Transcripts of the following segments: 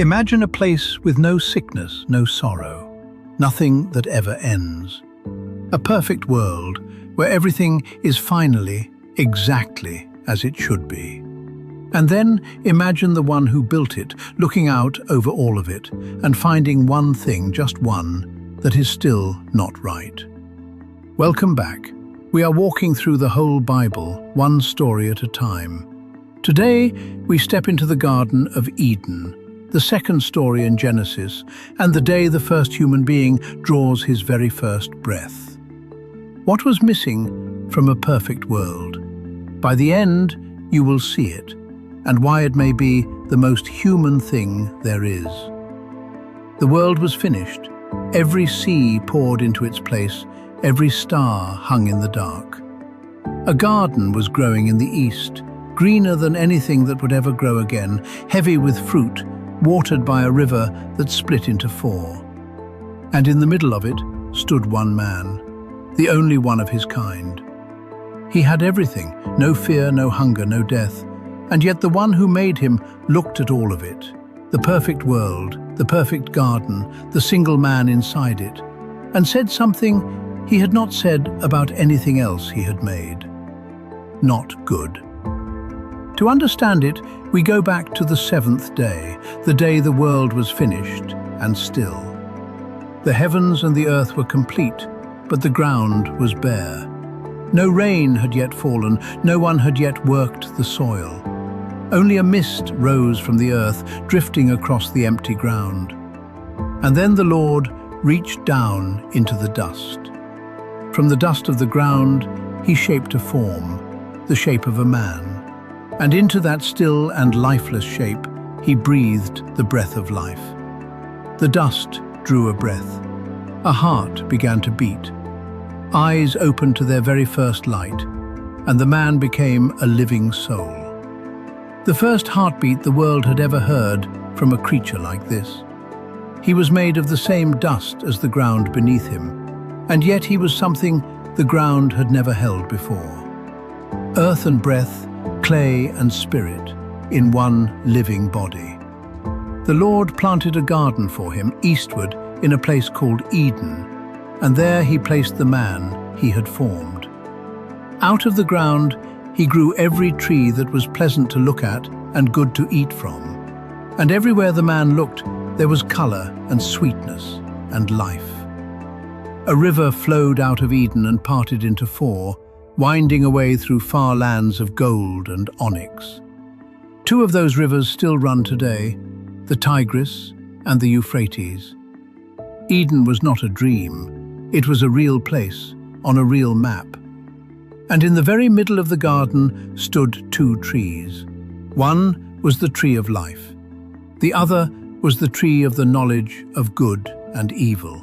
Imagine a place with no sickness, no sorrow, nothing that ever ends. A perfect world where everything is finally exactly as it should be. And then imagine the one who built it, looking out over all of it and finding one thing, just one, that is still not right. Welcome back. We are walking through the whole Bible, one story at a time. Today, we step into the Garden of Eden, the second story in Genesis, and the day the first human being draws his very first breath. What was missing from a perfect world? By the end, you will see it, and why it may be the most human thing there is. The world was finished. Every sea poured into its place, every star hung in the dark. A garden was growing in the east, greener than anything that would ever grow again, heavy with fruit, watered by a river that split into four. And in the middle of it stood one man, the only one of his kind. He had everything, no fear, no hunger, no death, and yet the one who made him looked at all of it, the perfect world, the perfect garden, the single man inside it, and said something he had not said about anything else he had made. Not good. To understand it, we go back to the seventh day, the day the world was finished and still. The heavens and the earth were complete, but the ground was bare. No rain had yet fallen, no one had yet worked the soil. Only a mist rose from the earth, drifting across the empty ground. And then the Lord reached down into the dust. From the dust of the ground, he shaped a form, the shape of a man. And into that still and lifeless shape, he breathed the breath of life. The dust drew a breath. A heart began to beat. Eyes opened to their very first light, and the man became a living soul. The first heartbeat the world had ever heard from a creature like this. He was made of the same dust as the ground beneath him, and yet he was something the ground had never held before. Earth and breath, clay and spirit, in one living body. The Lord planted a garden for him eastward in a place called Eden, and there he placed the man he had formed. Out of the ground, he grew every tree that was pleasant to look at and good to eat from. And everywhere the man looked, there was color and sweetness and life. A river flowed out of Eden and parted into four, winding away through far lands of gold and onyx. Two of those rivers still run today, the Tigris and the Euphrates. Eden was not a dream, it was a real place, on a real map. And in the very middle of the garden stood two trees. One was the tree of life. The other was the tree of the knowledge of good and evil.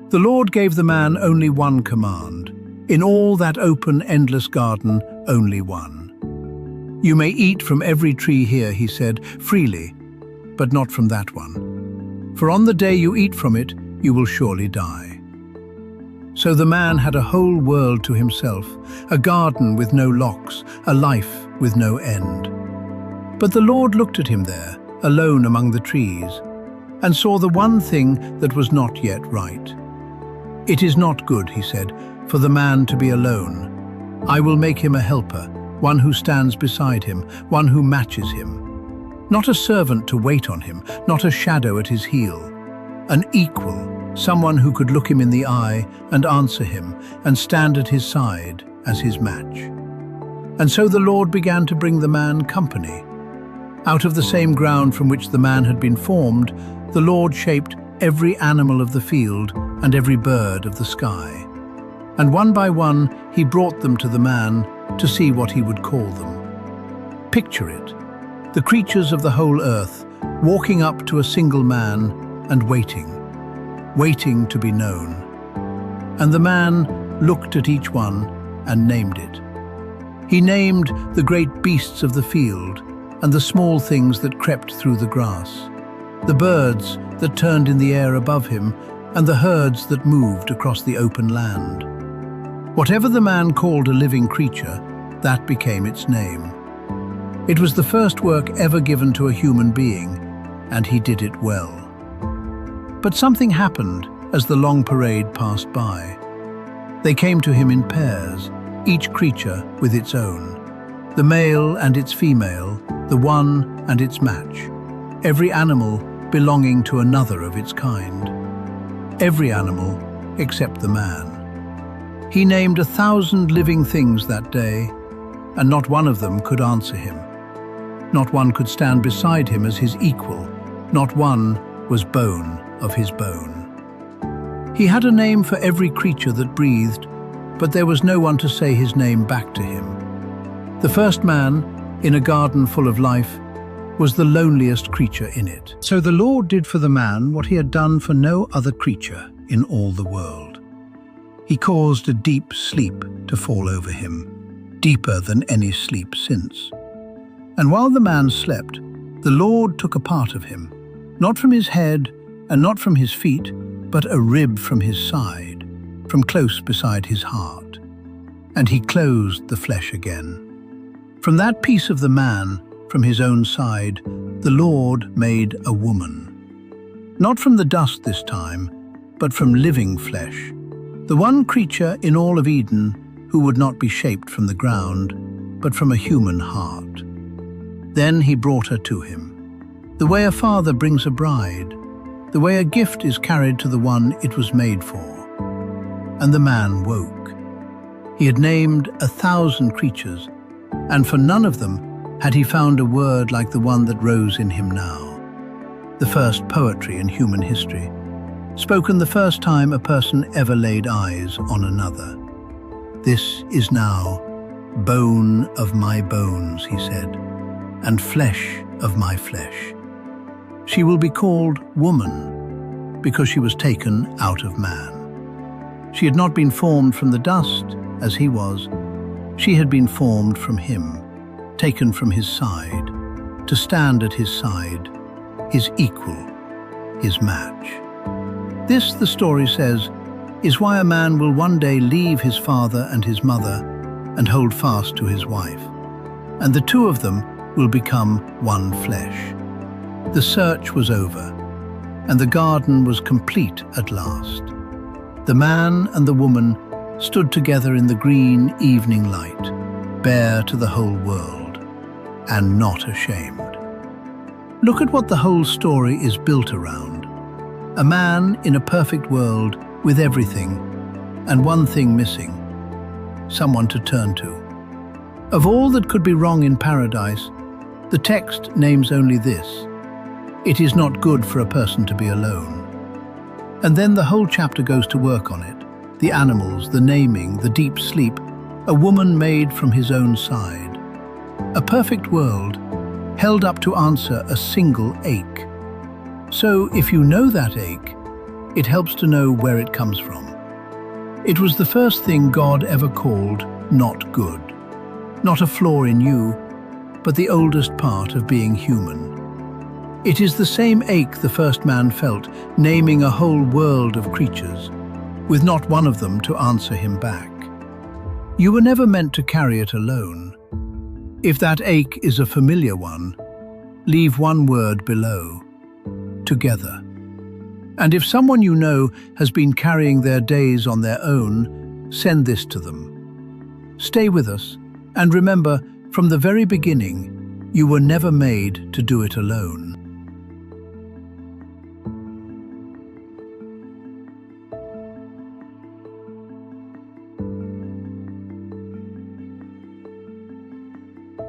The Lord gave the man only one command. In all that open, endless garden, only one. You may eat from every tree here, he said, freely, but not from that one. For on the day you eat from it, you will surely die. So the man had a whole world to himself, a garden with no locks, a life with no end. But the Lord looked at him there, alone among the trees, and saw the one thing that was not yet right. It is not good, he said, for the man to be alone. I will make him a helper, one who stands beside him, one who matches him. Not a servant to wait on him, not a shadow at his heel. An equal, someone who could look him in the eye and answer him and stand at his side as his match. And so the Lord began to bring the man company. Out of the same ground from which the man had been formed, the Lord shaped every animal of the field and every bird of the sky. And one by one, he brought them to the man to see what he would call them. Picture it, the creatures of the whole earth, walking up to a single man and waiting to be known. And the man looked at each one and named it. He named the great beasts of the field and the small things that crept through the grass, the birds that turned in the air above him, and the herds that moved across the open land. Whatever the man called a living creature, that became its name. It was the first work ever given to a human being, and he did it well. But something happened as the long parade passed by. They came to him in pairs, each creature with its own. The male and its female, the one and its match. Every animal belonging to another of its kind. Every animal except the man. He named 1,000 living things that day, and not one of them could answer him. Not one could stand beside him as his equal. Not one was bone of his bone. He had a name for every creature that breathed, but there was no one to say his name back to him. The first man, in a garden full of life, was the loneliest creature in it. So the Lord did for the man what he had done for no other creature in all the world. He caused a deep sleep to fall over him, deeper than any sleep since. And while the man slept, the Lord took a part of him, not from his head and not from his feet, but a rib from his side, from close beside his heart. And he closed the flesh again. From that piece of the man, from his own side, the Lord made a woman. Not from the dust this time, but from living flesh. The one creature in all of Eden who would not be shaped from the ground, but from a human heart. Then he brought her to him. The way a father brings a bride, the way a gift is carried to the one it was made for. And the man woke. He had named 1,000 creatures, and for none of them had he found a word like the one that rose in him now. The first poetry in human history, spoken the first time a person ever laid eyes on another. This is now bone of my bones, he said, and flesh of my flesh. She will be called woman, because she was taken out of man. She had not been formed from the dust, as he was. She had been formed from him, taken from his side, to stand at his side, his equal, his match. This, the story says, is why a man will one day leave his father and his mother and hold fast to his wife, and the two of them will become one flesh. The search was over, and the garden was complete at last. The man and the woman stood together in the green evening light, bare to the whole world, and not ashamed. Look at what the whole story is built around. A man in a perfect world with everything, and one thing missing, someone to turn to. Of all that could be wrong in paradise, the text names only this: it is not good for a person to be alone. And then the whole chapter goes to work on it. The animals, the naming, the deep sleep, a woman made from his own side. A perfect world held up to answer a single ache. So if you know that ache, it helps to know where it comes from. It was the first thing God ever called not good. Not a flaw in you, but the oldest part of being human. It is the same ache the first man felt, naming a whole world of creatures, with not one of them to answer him back. You were never meant to carry it alone. If that ache is a familiar one, leave one word below: together. And if someone you know has been carrying their days on their own, send this to them. Stay with us, and remember, from the very beginning, you were never made to do it alone.